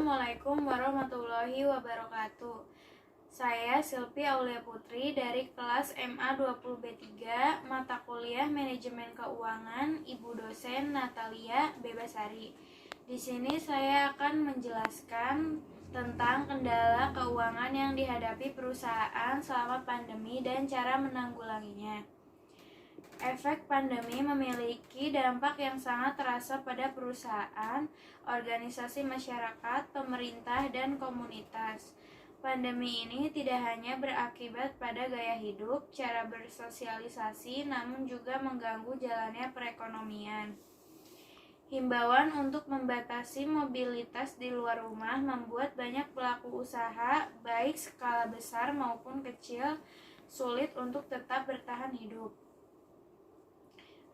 Assalamualaikum warahmatullahi wabarakatuh. Saya Silvi Aulia Putri dari kelas MA 20B3, mata kuliah Manajemen Keuangan, Ibu dosen Natalia Bebasari. Di sini saya akan menjelaskan tentang kendala keuangan yang dihadapi perusahaan selama pandemi dan cara menanggulanginya. Efek pandemi memiliki dampak yang sangat terasa pada perusahaan, organisasi masyarakat, pemerintah, dan komunitas. Pandemi ini tidak hanya berakibat pada gaya hidup, cara bersosialisasi, namun juga mengganggu jalannya perekonomian. Himbauan untuk membatasi mobilitas di luar rumah membuat banyak pelaku usaha, baik skala besar maupun kecil, sulit untuk tetap bertahan hidup.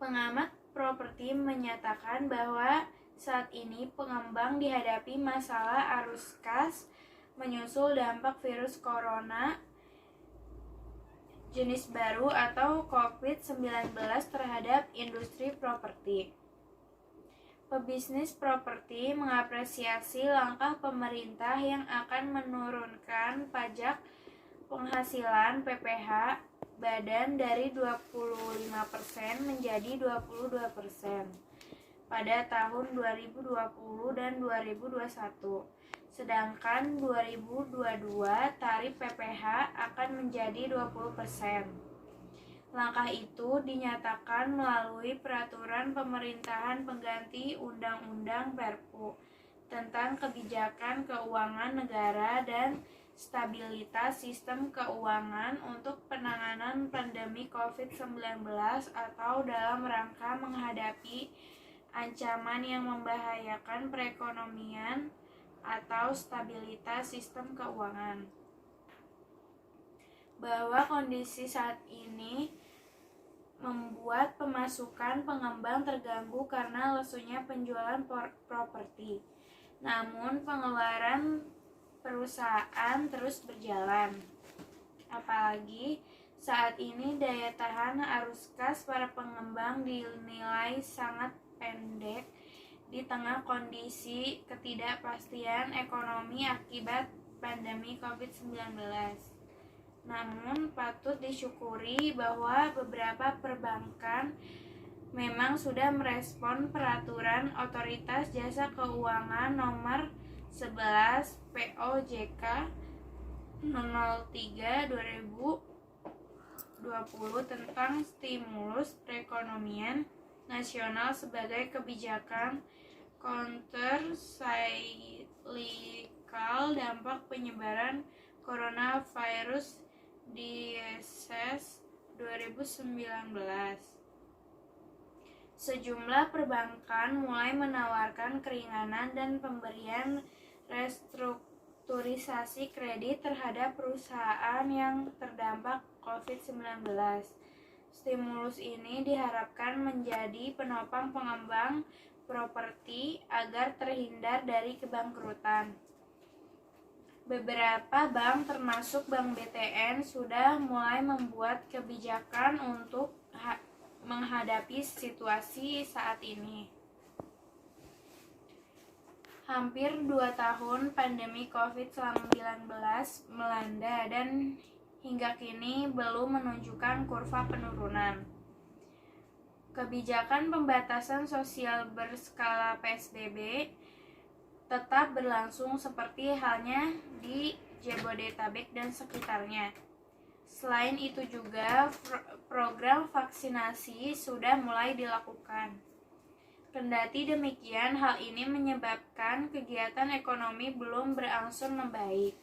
Pengamat properti menyatakan bahwa saat ini pengembang dihadapi masalah arus kas menyusul dampak virus corona jenis baru atau COVID-19 terhadap industri properti. Pebisnis properti mengapresiasi langkah pemerintah yang akan menurunkan pajak penghasilan PPh badan dari 25% menjadi 22% pada tahun 2020 dan 2021. Sedangkan 2022 tarif PPh akan menjadi 20%. Langkah itu dinyatakan melalui peraturan pemerintahan pengganti Undang-Undang Perpu tentang kebijakan keuangan negara dan stabilitas sistem keuangan untuk penanganan pandemi COVID-19 atau dalam rangka menghadapi ancaman yang membahayakan perekonomian atau stabilitas sistem keuangan. Bahwa kondisi saat ini membuat pemasukan pengembang terganggu karena lesunya penjualan properti. Namun pengeluaran perusahaan terus berjalan. Apalagi saat ini daya tahan arus kas para pengembang dinilai sangat pendek di tengah kondisi ketidakpastian ekonomi akibat pandemi COVID-19. Namun patut disyukuri bahwa beberapa perbankan memang sudah merespon peraturan Otoritas Jasa Keuangan nomor 11 POJK 03/2020 tentang stimulus perekonomian nasional sebagai kebijakan counter-cyclical dampak penyebaran coronavirus disease 2019. Sejumlah perbankan mulai menawarkan keringanan dan pemberian restrukturisasi kredit terhadap perusahaan yang terdampak COVID-19. Stimulus ini diharapkan menjadi penopang pengembang properti agar terhindar dari kebangkrutan. Beberapa bank termasuk Bank BTN sudah mulai membuat kebijakan untuk menghadapi situasi saat ini. Hampir 2 tahun pandemi COVID-19 melanda dan hingga kini belum menunjukkan kurva penurunan. Kebijakan pembatasan sosial berskala PSBB tetap berlangsung seperti halnya di Jabodetabek dan sekitarnya. Selain itu juga program vaksinasi sudah mulai dilakukan. Kendati demikian, hal ini menyebabkan kegiatan ekonomi belum berangsur membaik.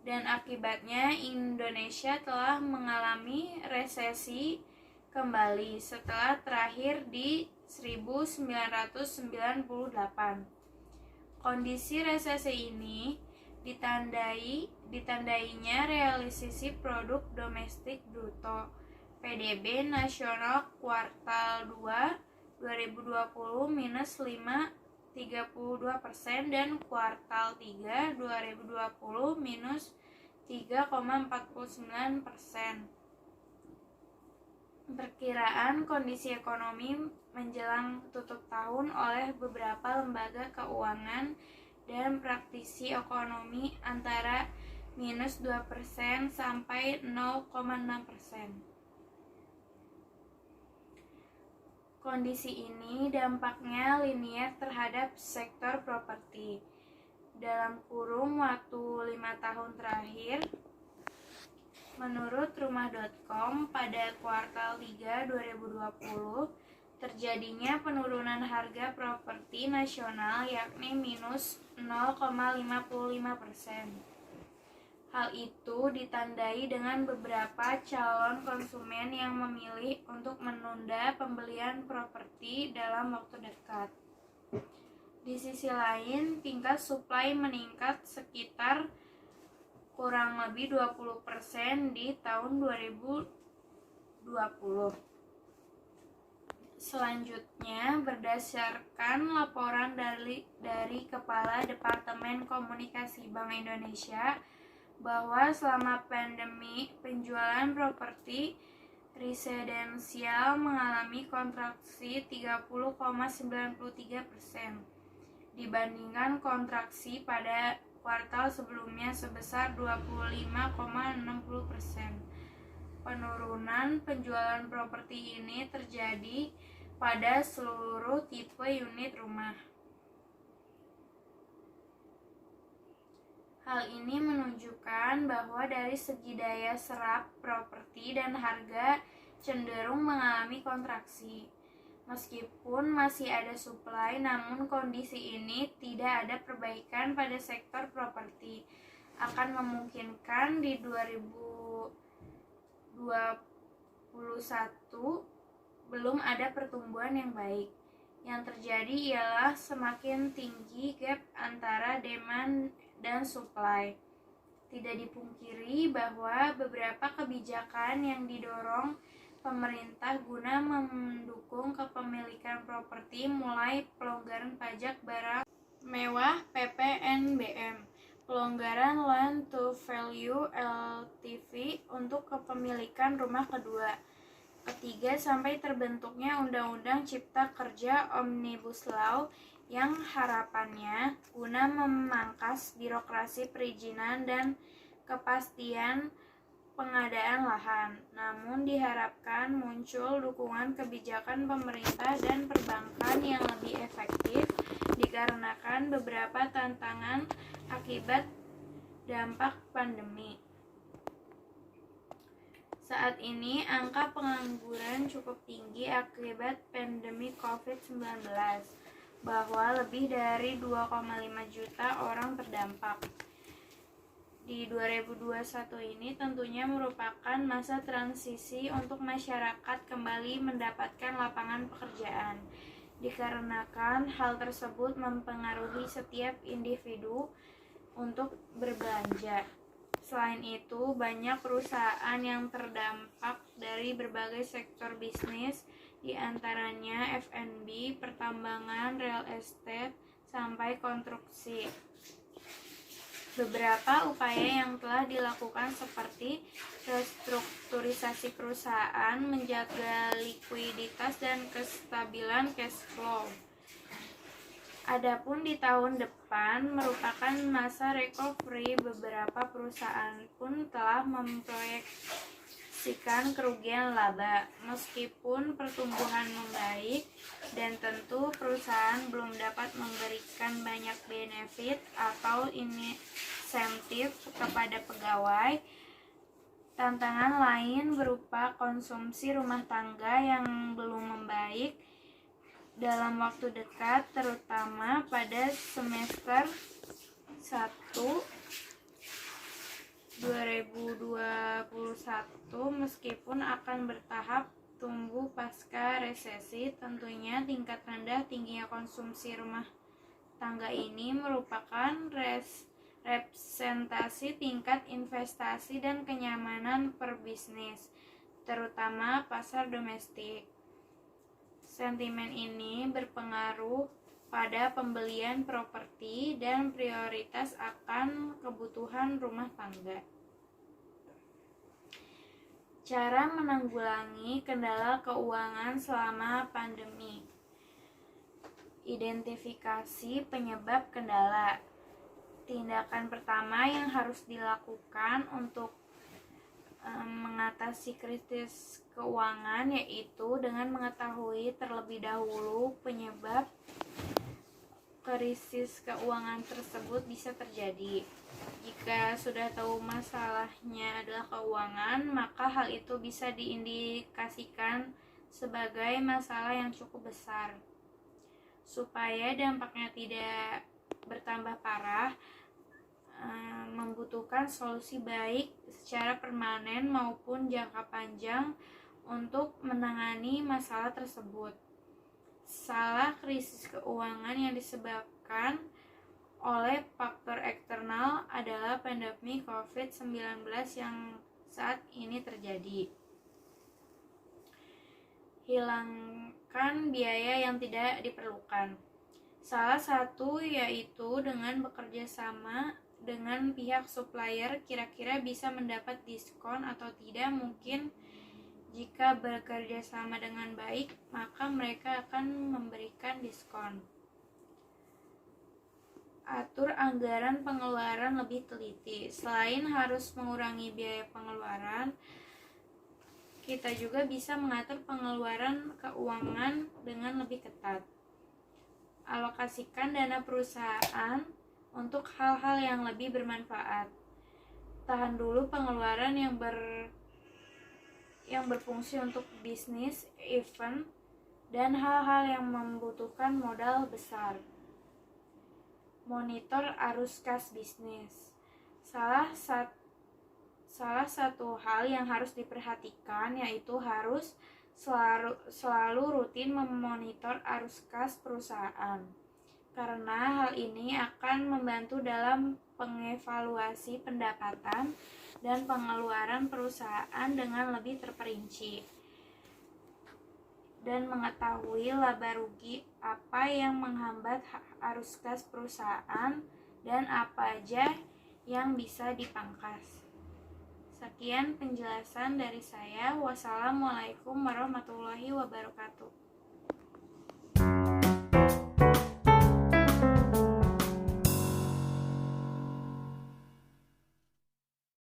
Dan akibatnya Indonesia telah mengalami resesi kembali setelah terakhir di 1998. Kondisi resesi ini ditandainya realisasi produk domestik bruto PDB nasional kuartal 2 2020 minus 5,32% dan kuartal 3 2020 minus 3,49%. Perkiraan kondisi ekonomi menjelang tutup tahun oleh beberapa lembaga keuangan dan praktisi ekonomi antara minus 2% sampai 0,6%. Kondisi ini dampaknya linier terhadap sektor properti. Dalam kurun waktu 5 tahun terakhir, menurut rumah.com, pada kuartal 3 2020, terjadinya penurunan harga properti nasional yakni minus 0,55%. Hal itu ditandai dengan beberapa calon konsumen yang memilih untuk menunda pembelian properti dalam waktu dekat. Di sisi lain, tingkat supply meningkat sekitar kurang lebih 20% di tahun 2020. Selanjutnya, berdasarkan laporan dari Kepala Departemen Komunikasi Bank Indonesia, bahwa selama pandemi penjualan properti residensial mengalami kontraksi 30,93% dibandingkan kontraksi pada kuartal sebelumnya sebesar 25,60%. Penurunan penjualan properti ini terjadi pada seluruh tipe unit rumah. Hal ini menunjukkan bahwa dari segi daya serap properti dan harga cenderung mengalami kontraksi. Meskipun masih ada supply, namun kondisi ini tidak ada perbaikan pada sektor properti. Akan memungkinkan di 2021 belum ada pertumbuhan yang baik. Yang terjadi ialah semakin tinggi gap antara demand dan supply. Tidak dipungkiri bahwa beberapa kebijakan yang didorong pemerintah guna mendukung kepemilikan properti, mulai pelonggaran pajak barang mewah PPNBM, pelonggaran Land to Value LTV untuk kepemilikan rumah kedua, ketiga, sampai terbentuknya Undang-Undang Cipta Kerja Omnibus Law yang harapannya guna memangkas birokrasi perizinan dan kepastian pengadaan lahan. Namun diharapkan muncul dukungan kebijakan pemerintah dan perbankan yang lebih efektif dikarenakan beberapa tantangan akibat dampak pandemi. Saat ini angka pengangguran cukup tinggi akibat pandemi COVID-19, bahwa lebih dari 2,5 juta orang terdampak. Di 2021 ini tentunya merupakan masa transisi untuk masyarakat kembali mendapatkan lapangan pekerjaan, dikarenakan hal tersebut mempengaruhi setiap individu untuk berbelanja. Selain itu, banyak perusahaan yang terdampak dari berbagai sektor bisnis, di antaranya F&B, pertambangan, real estate, sampai konstruksi. Beberapa upaya yang telah dilakukan seperti restrukturisasi perusahaan, menjaga likuiditas dan kestabilan cash flow. Adapun di tahun depan merupakan masa recovery, beberapa perusahaan pun telah memproyeksikan kerugian laba. Meskipun pertumbuhan membaik dan tentu perusahaan belum dapat memberikan banyak benefit atau insentif kepada pegawai, tantangan lain berupa konsumsi rumah tangga yang belum membaik dalam waktu dekat, terutama pada semester 1 2021, meskipun akan bertahap tumbuh pasca resesi. Tentunya tingkat rendah tingginya konsumsi rumah tangga ini merupakan representasi tingkat investasi dan kenyamanan perbisnis, terutama pasar domestik. Sentimen ini berpengaruh pada pembelian properti dan prioritas akan kebutuhan rumah tangga. Cara menanggulangi kendala keuangan selama pandemi. Identifikasi penyebab kendala. Tindakan pertama yang harus dilakukan untuk mengatasi krisis keuangan yaitu dengan mengetahui terlebih dahulu penyebab krisis keuangan tersebut bisa terjadi. Jika sudah tahu masalahnya adalah keuangan, maka hal itu bisa diindikasikan sebagai masalah yang cukup besar. Supaya dampaknya tidak bertambah parah, membutuhkan solusi baik secara permanen maupun jangka panjang untuk menangani masalah tersebut. Salah krisis keuangan yang disebabkan oleh faktor eksternal adalah pandemi COVID-19 yang saat ini terjadi. Hilangkan biaya yang tidak diperlukan. Salah satu yaitu dengan bekerja sama dengan pihak supplier, kira-kira bisa mendapat diskon atau tidak. Mungkin jika bekerja sama dengan baik, maka mereka akan memberikan diskon. Atur anggaran pengeluaran lebih teliti. Selain harus mengurangi biaya pengeluaran, kita juga bisa mengatur pengeluaran keuangan dengan lebih ketat. Alokasikan dana perusahaan untuk hal-hal yang lebih bermanfaat. Tahan dulu pengeluaran yang berfungsi untuk bisnis, event, dan hal-hal yang membutuhkan modal besar. Monitor arus kas bisnis. Salah satu hal yang harus diperhatikan yaitu harus selalu rutin memonitor arus kas perusahaan, karena hal ini akan membantu dalam pengevaluasi pendapatan dan pengeluaran perusahaan dengan lebih terperinci dan mengetahui laba rugi apa yang menghambat arus kas perusahaan dan apa aja yang bisa dipangkas. Sekian penjelasan dari saya. Wassalamualaikum warahmatullahi wabarakatuh.